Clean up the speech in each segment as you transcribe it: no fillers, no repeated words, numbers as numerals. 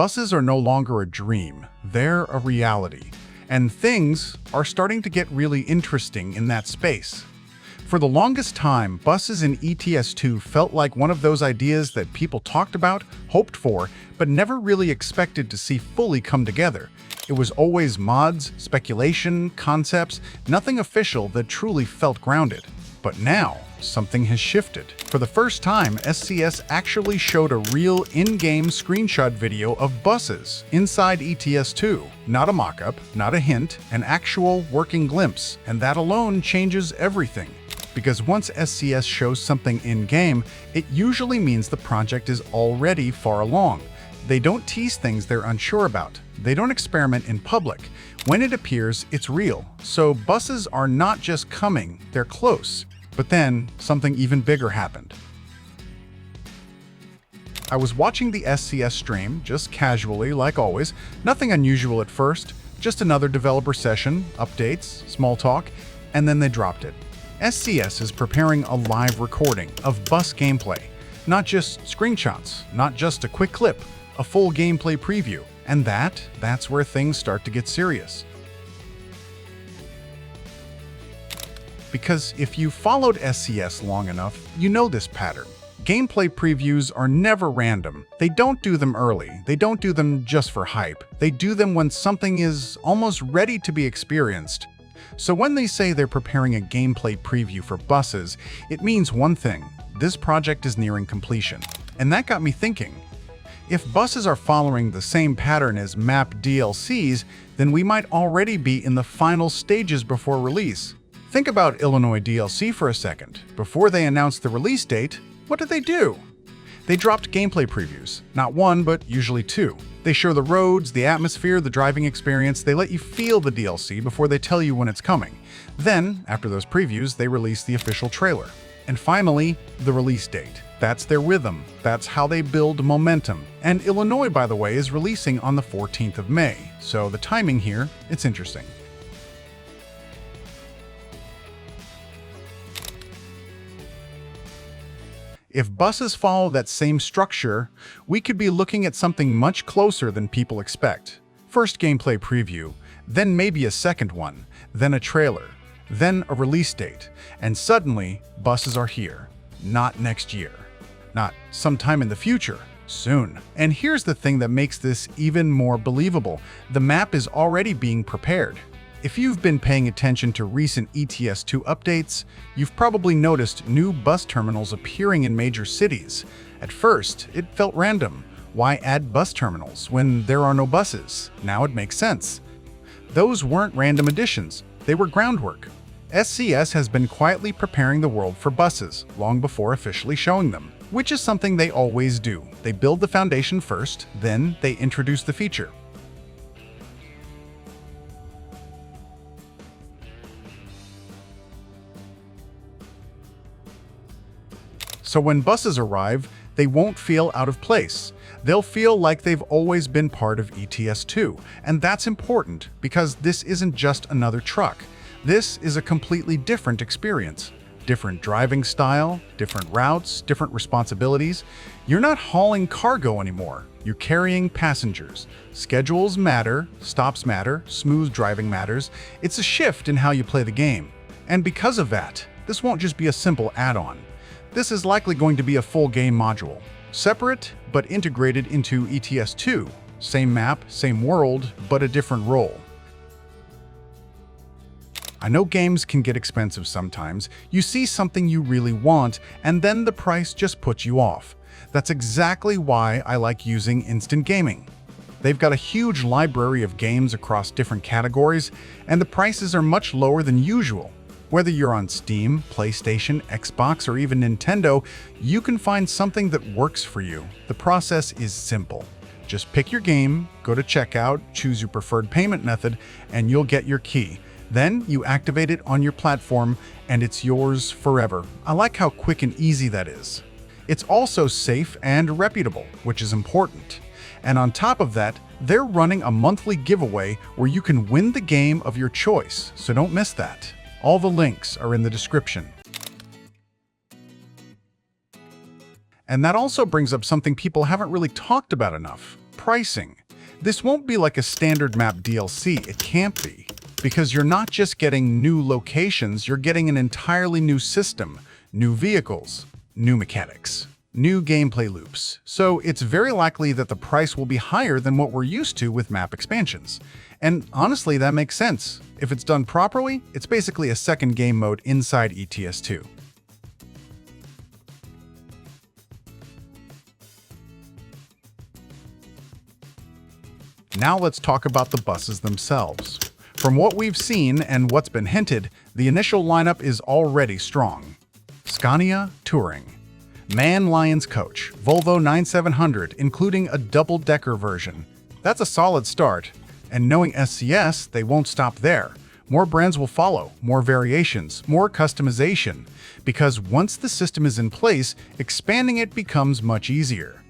Buses are no longer a dream, they're a reality. And things are starting to get really interesting in that space. For the longest time, buses in ETS2 felt like one of those ideas that people talked about, hoped for, but never really expected to see fully come together. It was always mods, speculation, concepts, nothing official that truly felt grounded. But now, something has shifted. For the first time, SCS actually showed a real in-game screenshot video of buses inside ETS2. Not a mock-up, not a hint, an actual working glimpse. And that alone changes everything. Because once SCS shows something in-game, it usually means the project is already far along. They don't tease things they're unsure about. They don't experiment in public. When it appears, it's real. So buses are not just coming, they're close. But then, something even bigger happened. I was watching the SCS stream, just casually, like always. Nothing unusual at first, just another developer session, updates, small talk, and then they dropped it. SCS is preparing a live recording of bus gameplay. Not just screenshots, not just a quick clip, a full gameplay preview. And that's where things start to get serious. Because if you followed SCS long enough, you know this pattern. Gameplay previews are never random. They don't do them early. They don't do them just for hype. They do them when something is almost ready to be experienced. So when they say they're preparing a gameplay preview for buses, it means one thing: this project is nearing completion. And that got me thinking. If buses are following the same pattern as map DLCs, then we might already be in the final stages before release. Think about Illinois DLC for a second. Before they announced the release date, what did they do? They dropped gameplay previews. Not one, but usually two. They show the roads, the atmosphere, the driving experience. They let you feel the DLC before they tell you when it's coming. Then, after those previews, they release the official trailer. And finally, the release date. That's their rhythm. That's how they build momentum. And Illinois, by the way, is releasing on the 14th of May. So the timing here, it's interesting. If buses follow that same structure, we could be looking at something much closer than people expect. First gameplay preview, then maybe a second one, then a trailer, then a release date, and suddenly, buses are here. Not next year. Not sometime in the future. Soon. And here's the thing that makes this even more believable. The map is already being prepared. If you've been paying attention to recent ETS2 updates, you've probably noticed new bus terminals appearing in major cities. At first, it felt random. Why add bus terminals when there are no buses? Now it makes sense. Those weren't random additions. They were groundwork. SCS has been quietly preparing the world for buses, long before officially showing them, which is something they always do. They build the foundation first, then they introduce the feature. So when buses arrive, they won't feel out of place. They'll feel like they've always been part of ETS2. And that's important because this isn't just another truck. This is a completely different experience. Different driving style, different routes, different responsibilities. You're not hauling cargo anymore. You're carrying passengers. Schedules matter, stops matter, smooth driving matters. It's a shift in how you play the game. And because of that, this won't just be a simple add-on. This is likely going to be a full game module, separate but integrated into ETS2. Same map, same world, but a different role. I know games can get expensive sometimes. You see something you really want, and then the price just puts you off. That's exactly why I like using Instant Gaming. They've got a huge library of games across different categories, and the prices are much lower than usual. Whether you're on Steam, PlayStation, Xbox, or even Nintendo, you can find something that works for you. The process is simple. Just pick your game, go to checkout, choose your preferred payment method, and you'll get your key. Then you activate it on your platform, and it's yours forever. I like how quick and easy that is. It's also safe and reputable, which is important. And on top of that, they're running a monthly giveaway where you can win the game of your choice, so don't miss that. All the links are in the description. And that also brings up something people haven't really talked about enough: pricing. This won't be like a standard map DLC, it can't be. Because you're not just getting new locations, you're getting an entirely new system, new vehicles, new mechanics, new gameplay loops. So it's very likely that the price will be higher than what we're used to with map expansions. And honestly, that makes sense. If it's done properly, it's basically a second game mode inside ETS2. Now let's talk about the buses themselves. From what we've seen and what's been hinted, the initial lineup is already strong. Scania Touring, MAN Lions Coach, Volvo 9700, including a double-decker version. That's a solid start. And knowing SCS, they won't stop there. More brands will follow, more variations, more customization. Because once the system is in place, expanding it becomes much easier.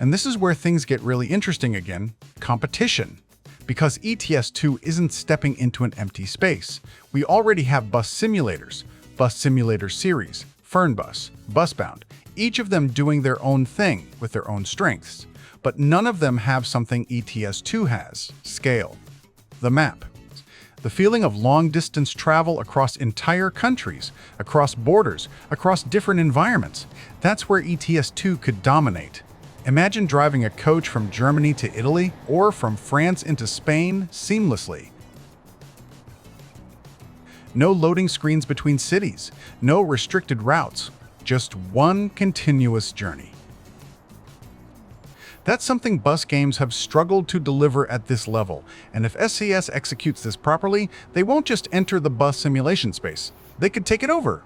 And this is where things get really interesting again, competition. Because ETS2 isn't stepping into an empty space. We already have bus simulators, Bus Simulator Series, Fernbus, Busbound, each of them doing their own thing with their own strengths. But none of them have something ETS2 has, scale. The map. The feeling of long-distance travel across entire countries, across borders, across different environments. That's where ETS2 could dominate. Imagine driving a coach from Germany to Italy or from France into Spain seamlessly. No loading screens between cities, no restricted routes, just one continuous journey. That's something bus games have struggled to deliver at this level, and if SCS executes this properly, they won't just enter the bus simulation space, they could take it over.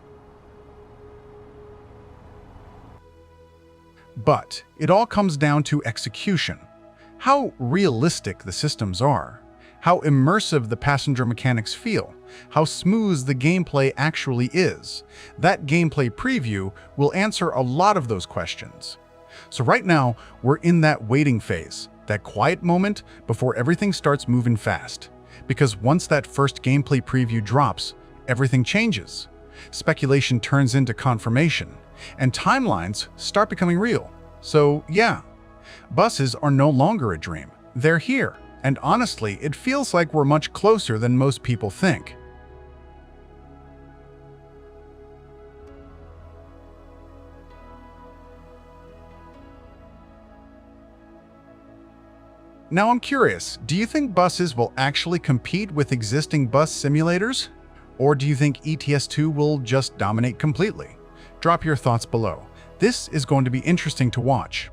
But it all comes down to execution. How realistic the systems are, how immersive the passenger mechanics feel, how smooth the gameplay actually is. That gameplay preview will answer a lot of those questions. So right now, we're in that waiting phase, that quiet moment before everything starts moving fast. Because once that first gameplay preview drops, everything changes. Speculation turns into confirmation, and timelines start becoming real. So yeah, buses are no longer a dream. They're here, and honestly, it feels like we're much closer than most people think. Now I'm curious, do you think buses will actually compete with existing bus simulators? Or do you think ETS2 will just dominate completely? Drop your thoughts below. This is going to be interesting to watch.